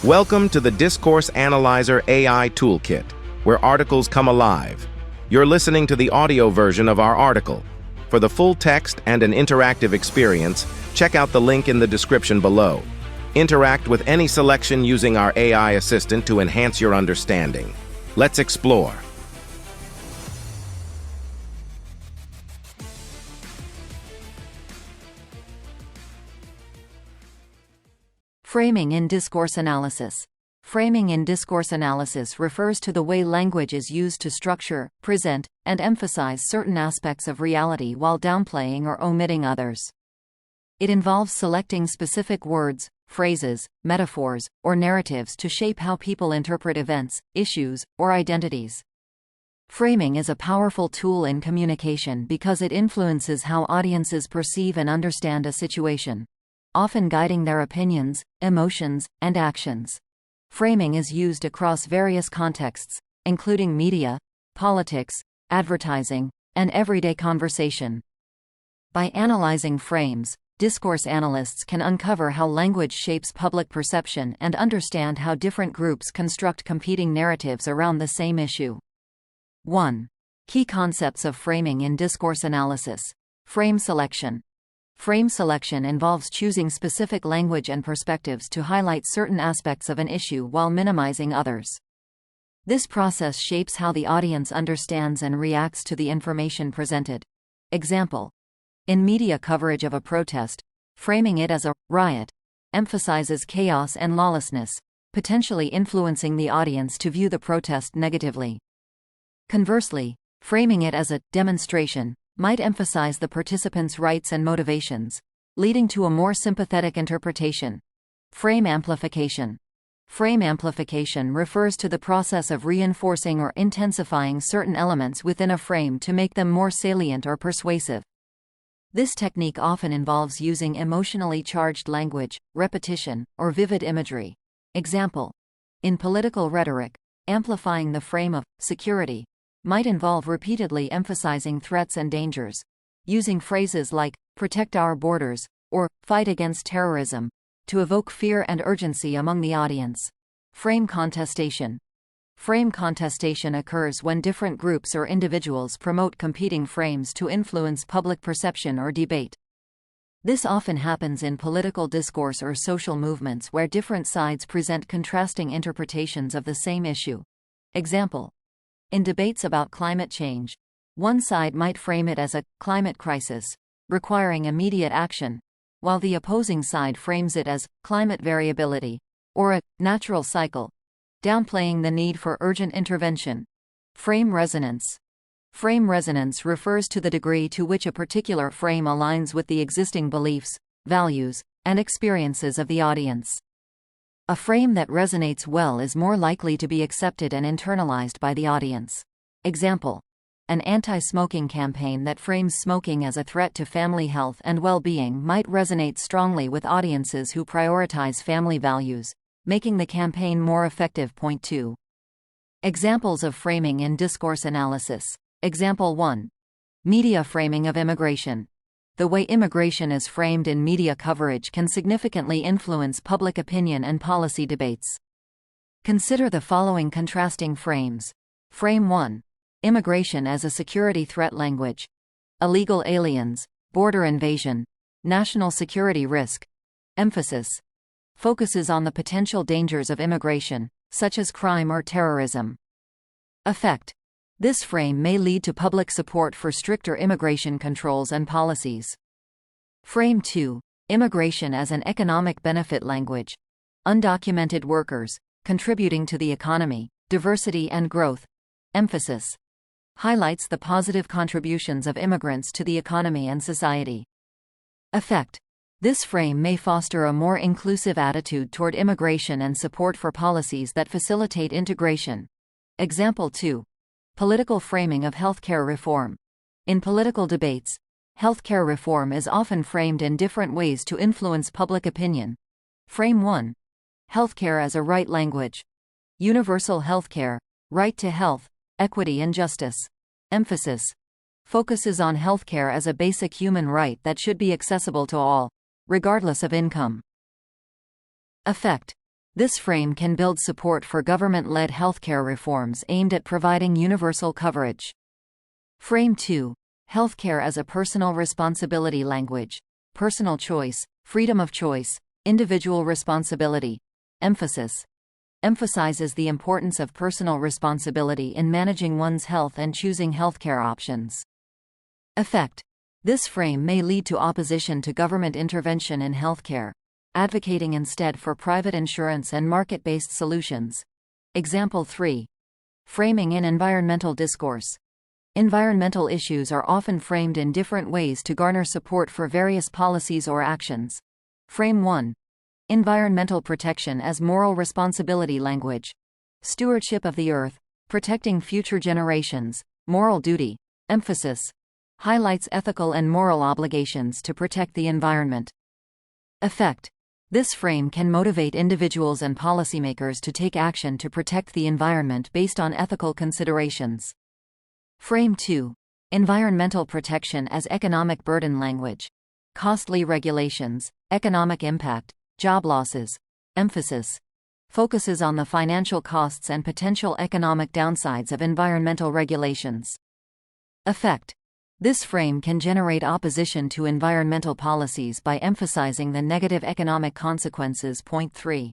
Welcome to the Discourse Analyzer AI Toolkit, where articles come alive. You're listening to the audio version of our article. For the full text and an interactive experience, check out the link in the description below. Interact with any selection using our AI assistant to enhance your understanding. Let's explore. Framing in discourse analysis. Framing in discourse analysis refers to the way language is used to structure, present, and emphasize certain aspects of reality while downplaying or omitting others. It involves selecting specific words, phrases, metaphors, or narratives to shape how people interpret events, issues, or identities. Framing is a powerful tool in communication because it influences how audiences perceive and understand a situation, often guiding their opinions, emotions, and actions. Framing is used across various contexts, including media, politics, advertising, and everyday conversation. By analyzing frames, discourse analysts can uncover how language shapes public perception and understand how different groups construct competing narratives around the same issue. 1. Key concepts of framing in discourse analysis. Frame selection. Frame selection involves choosing specific language and perspectives to highlight certain aspects of an issue while minimizing others. This process shapes how the audience understands and reacts to the information presented. Example: in media coverage of a protest, framing it as a riot emphasizes chaos and lawlessness, potentially influencing the audience to view the protest negatively. Conversely, framing it as a demonstration might emphasize the participants' rights and motivations, leading to a more sympathetic interpretation. Frame amplification. Frame amplification refers to the process of reinforcing or intensifying certain elements within a frame to make them more salient or persuasive. This technique often involves using emotionally charged language, repetition, or vivid imagery. Example: in political rhetoric, amplifying the frame of security might involve repeatedly emphasizing threats and dangers, using phrases like "protect our borders" or "fight against terrorism" to evoke fear and urgency among the audience. Frame contestation. Frame contestation occurs when different groups or individuals promote competing frames to influence public perception or debate. This often happens in political discourse or social movements where different sides present contrasting interpretations of the same issue. Example: in debates about climate change, one side might frame it as a climate crisis, requiring immediate action, while the opposing side frames it as climate variability, or a natural cycle, downplaying the need for urgent intervention. Frame resonance. Frame resonance refers to the degree to which a particular frame aligns with the existing beliefs, values, and experiences of the audience. A frame that resonates well is more likely to be accepted and internalized by the audience. Example: an anti-smoking campaign that frames smoking as a threat to family health and well-being might resonate strongly with audiences who prioritize family values, making the campaign more effective. Point 2. Examples of framing in discourse analysis. Example 1. Media framing of immigration. The way immigration is framed in media coverage can significantly influence public opinion and policy debates. Consider the following contrasting frames. Frame 1. Immigration as a security threat language. Illegal aliens, border invasion, national security risk. Emphasis. Focuses on the potential dangers of immigration, such as crime or terrorism. Effect. This frame may lead to public support for stricter immigration controls and policies. Frame 2. Immigration as an economic benefit language. Undocumented workers, contributing to the economy, diversity and growth. Emphasis. Highlights the positive contributions of immigrants to the economy and society. Effect. This frame may foster a more inclusive attitude toward immigration and support for policies that facilitate integration. Example 2. Political framing of healthcare reform. In political debates, healthcare reform is often framed in different ways to influence public opinion. Frame 1. Healthcare as a right language. Universal healthcare, right to health, equity and justice. Emphasis. Focuses on healthcare as a basic human right that should be accessible to all, regardless of income. Effect. This frame can build support for government-led healthcare reforms aimed at providing universal coverage. Frame 2. Healthcare as a personal responsibility language. Personal choice, freedom of choice, individual responsibility. Emphasis. Emphasizes the importance of personal responsibility in managing one's health and choosing healthcare options. Effect. This frame may lead to opposition to government intervention in healthcare, advocating instead for private insurance and market-based solutions. Example 3. Framing in environmental discourse. Environmental issues are often framed in different ways to garner support for various policies or actions. Frame 1. Environmental protection as moral responsibility language. Stewardship of the earth, protecting future generations, moral duty. Emphasis. Highlights ethical and moral obligations to protect the environment. Effect. This frame can motivate individuals and policymakers to take action to protect the environment based on ethical considerations. Frame 2. Environmental protection as economic burden language. Costly regulations, economic impact, job losses. Emphasis. Focuses on the financial costs and potential economic downsides of environmental regulations. Effect. This frame can generate opposition to environmental policies by emphasizing the negative economic consequences. Point 3.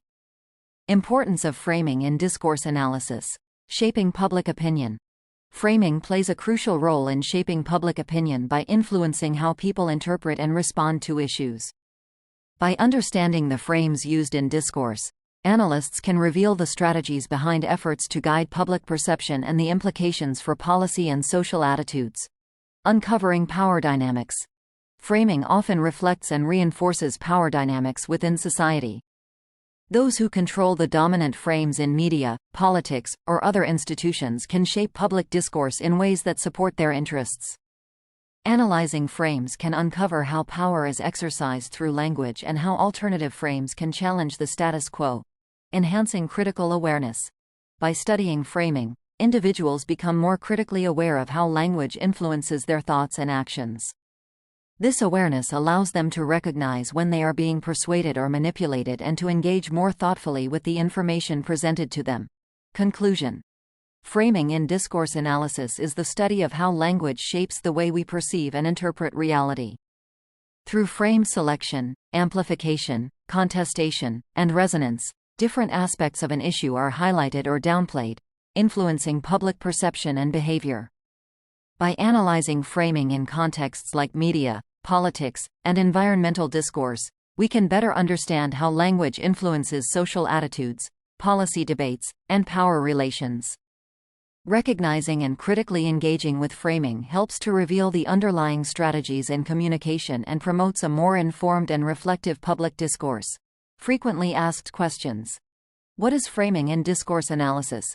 Importance of framing in discourse analysis. Shaping public opinion. Framing plays a crucial role in shaping public opinion by influencing how people interpret and respond to issues. By understanding the frames used in discourse, analysts can reveal the strategies behind efforts to guide public perception and the implications for policy and social attitudes. Uncovering power dynamics. Framing often reflects and reinforces power dynamics within society. Those who control the dominant frames in media, politics, or other institutions can shape public discourse in ways that support their interests. Analyzing frames can uncover how power is exercised through language and how alternative frames can challenge the status quo, enhancing critical awareness. By studying framing, individuals become more critically aware of how language influences their thoughts and actions. This awareness allows them to recognize when they are being persuaded or manipulated and to engage more thoughtfully with the information presented to them. Conclusion. Framing in discourse analysis is the study of how language shapes the way we perceive and interpret reality. Through frame selection, amplification, contestation, and resonance, different aspects of an issue are highlighted or downplayed, influencing public perception and behavior. By analyzing framing in contexts like media, politics, and environmental discourse, we can better understand how language influences social attitudes, policy debates, and power relations. Recognizing and critically engaging with framing helps to reveal the underlying strategies in communication and promotes a more informed and reflective public discourse. Frequently asked questions. What is framing in discourse analysis?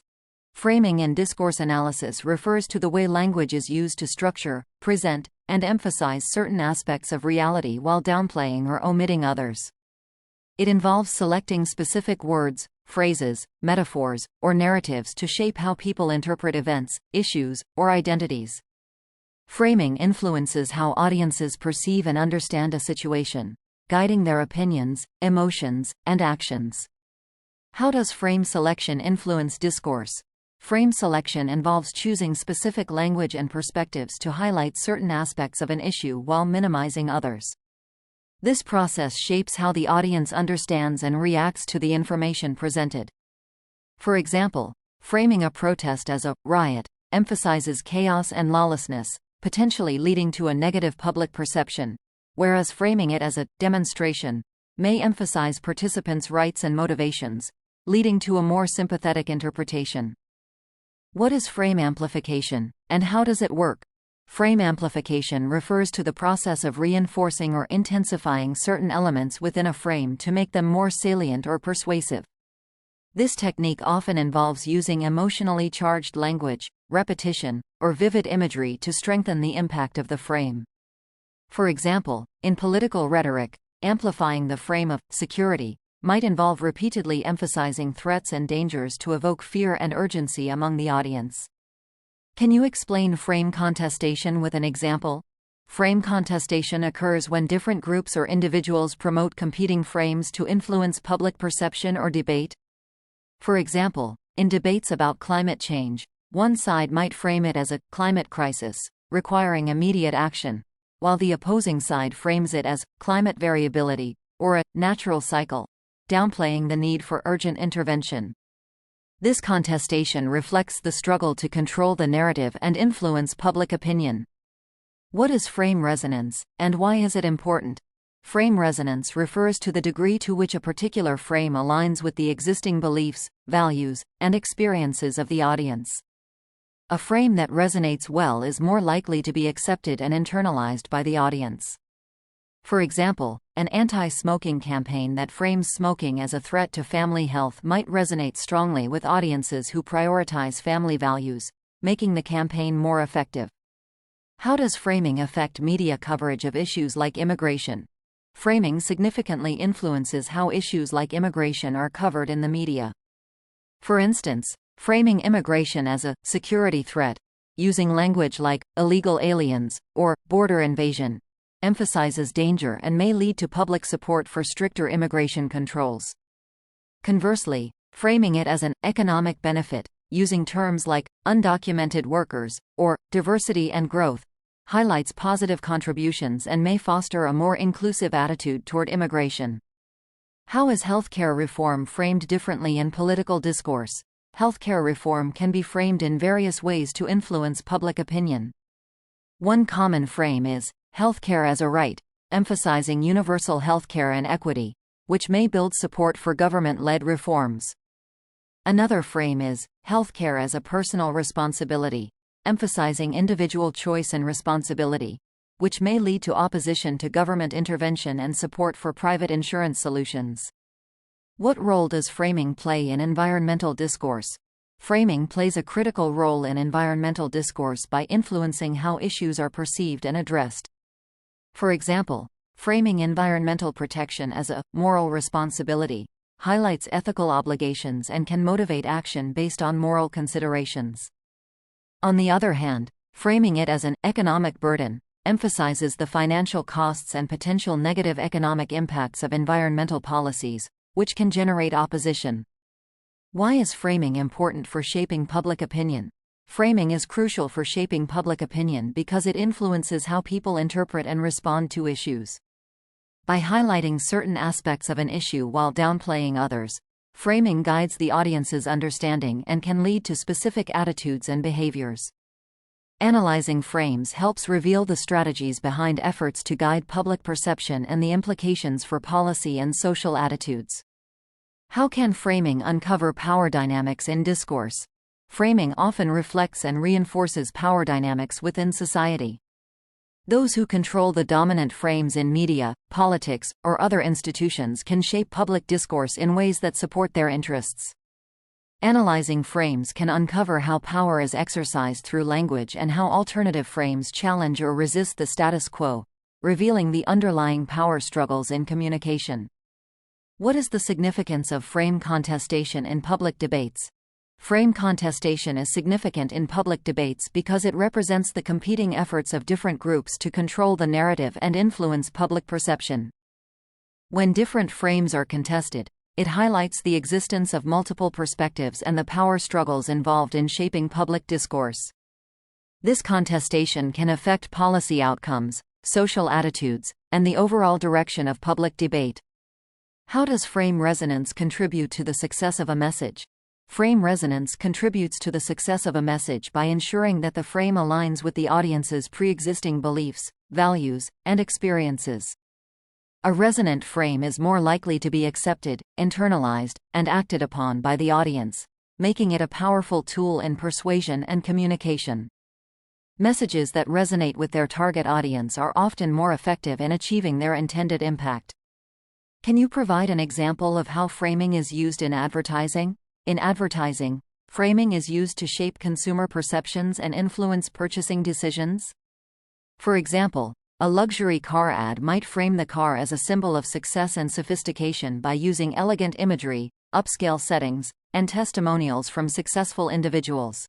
Framing in discourse analysis refers to the way language is used to structure, present, and emphasize certain aspects of reality while downplaying or omitting others. It involves selecting specific words, phrases, metaphors, or narratives to shape how people interpret events, issues, or identities. Framing influences how audiences perceive and understand a situation, guiding their opinions, emotions, and actions. How does frame selection influence discourse? Frame selection involves choosing specific language and perspectives to highlight certain aspects of an issue while minimizing others. This process shapes how the audience understands and reacts to the information presented. For example, framing a protest as a riot emphasizes chaos and lawlessness, potentially leading to a negative public perception, whereas framing it as a demonstration may emphasize participants' rights and motivations, leading to a more sympathetic interpretation. What is frame amplification, and how does it work? Frame amplification refers to the process of reinforcing or intensifying certain elements within a frame to make them more salient or persuasive. This technique often involves using emotionally charged language, repetition, or vivid imagery to strengthen the impact of the frame. For example, in political rhetoric, amplifying the frame of security might involve repeatedly emphasizing threats and dangers to evoke fear and urgency among the audience. Can you explain frame contestation with an example? Frame contestation occurs when different groups or individuals promote competing frames to influence public perception or debate. For example, in debates about climate change, one side might frame it as a climate crisis, requiring immediate action, while the opposing side frames it as climate variability or a natural cycle, downplaying the need for urgent intervention. This contestation reflects the struggle to control the narrative and influence public opinion. What is frame resonance, and why is it important? Frame resonance refers to the degree to which a particular frame aligns with the existing beliefs, values, and experiences of the audience. A frame that resonates well is more likely to be accepted and internalized by the audience. For example, an anti-smoking campaign that frames smoking as a threat to family health might resonate strongly with audiences who prioritize family values, making the campaign more effective. How does framing affect media coverage of issues like immigration? Framing significantly influences how issues like immigration are covered in the media. For instance, framing immigration as a security threat, using language like illegal aliens or border invasion, emphasizes danger and may lead to public support for stricter immigration controls. Conversely, framing it as an economic benefit, using terms like undocumented workers or diversity and growth, highlights positive contributions and may foster a more inclusive attitude toward immigration. How is healthcare reform framed differently in political discourse? Healthcare reform can be framed in various ways to influence public opinion. One common frame is healthcare as a right, emphasizing universal healthcare and equity, which may build support for government-led reforms. Another frame is healthcare as a personal responsibility, emphasizing individual choice and responsibility, which may lead to opposition to government intervention and support for private insurance solutions. What role does framing play in environmental discourse? Framing plays a critical role in environmental discourse by influencing how issues are perceived and addressed. For example, framing environmental protection as a moral responsibility highlights ethical obligations and can motivate action based on moral considerations. On the other hand, framing it as an economic burden emphasizes the financial costs and potential negative economic impacts of environmental policies, which can generate opposition. Why is framing important for shaping public opinion? Framing is crucial for shaping public opinion because it influences how people interpret and respond to issues. By highlighting certain aspects of an issue while downplaying others, framing guides the audience's understanding and can lead to specific attitudes and behaviors. Analyzing frames helps reveal the strategies behind efforts to guide public perception and the implications for policy and social attitudes. How can framing uncover power dynamics in discourse? Framing often reflects and reinforces power dynamics within society. Those who control the dominant frames in media, politics, or other institutions can shape public discourse in ways that support their interests. Analyzing frames can uncover how power is exercised through language and how alternative frames challenge or resist the status quo, revealing the underlying power struggles in communication. What is the significance of frame contestation in public debates? Frame contestation is significant in public debates because it represents the competing efforts of different groups to control the narrative and influence public perception. When different frames are contested, it highlights the existence of multiple perspectives and the power struggles involved in shaping public discourse. This contestation can affect policy outcomes, social attitudes, and the overall direction of public debate. How does frame resonance contribute to the success of a message? Frame resonance contributes to the success of a message by ensuring that the frame aligns with the audience's pre-existing beliefs, values, and experiences. A resonant frame is more likely to be accepted, internalized, and acted upon by the audience, making it a powerful tool in persuasion and communication. Messages that resonate with their target audience are often more effective in achieving their intended impact. Can you provide an example of how framing is used in advertising? In advertising, framing is used to shape consumer perceptions and influence purchasing decisions. For example, a luxury car ad might frame the car as a symbol of success and sophistication by using elegant imagery, upscale settings, and testimonials from successful individuals.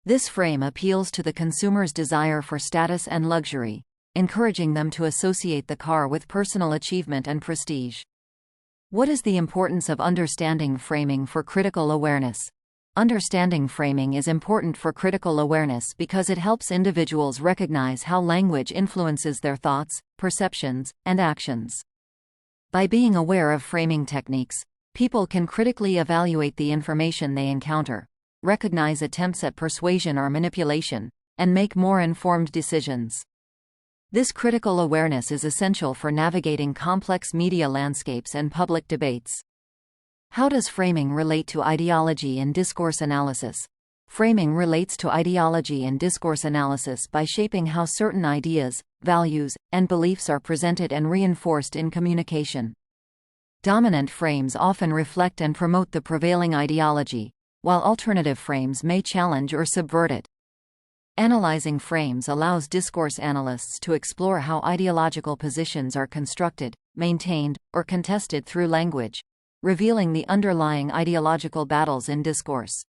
This frame appeals to the consumer's desire for status and luxury, encouraging them to associate the car with personal achievement and prestige. What is the importance of understanding framing for critical awareness? Understanding framing is important for critical awareness because it helps individuals recognize how language influences their thoughts, perceptions, and actions. By being aware of framing techniques, people can critically evaluate the information they encounter, recognize attempts at persuasion or manipulation, and make more informed decisions. This critical awareness is essential for navigating complex media landscapes and public debates. How does framing relate to ideology and discourse analysis? Framing relates to ideology and discourse analysis by shaping how certain ideas, values, and beliefs are presented and reinforced in communication. Dominant frames often reflect and promote the prevailing ideology, while alternative frames may challenge or subvert it. Analyzing frames allows discourse analysts to explore how ideological positions are constructed, maintained, or contested through language, revealing the underlying ideological battles in discourse.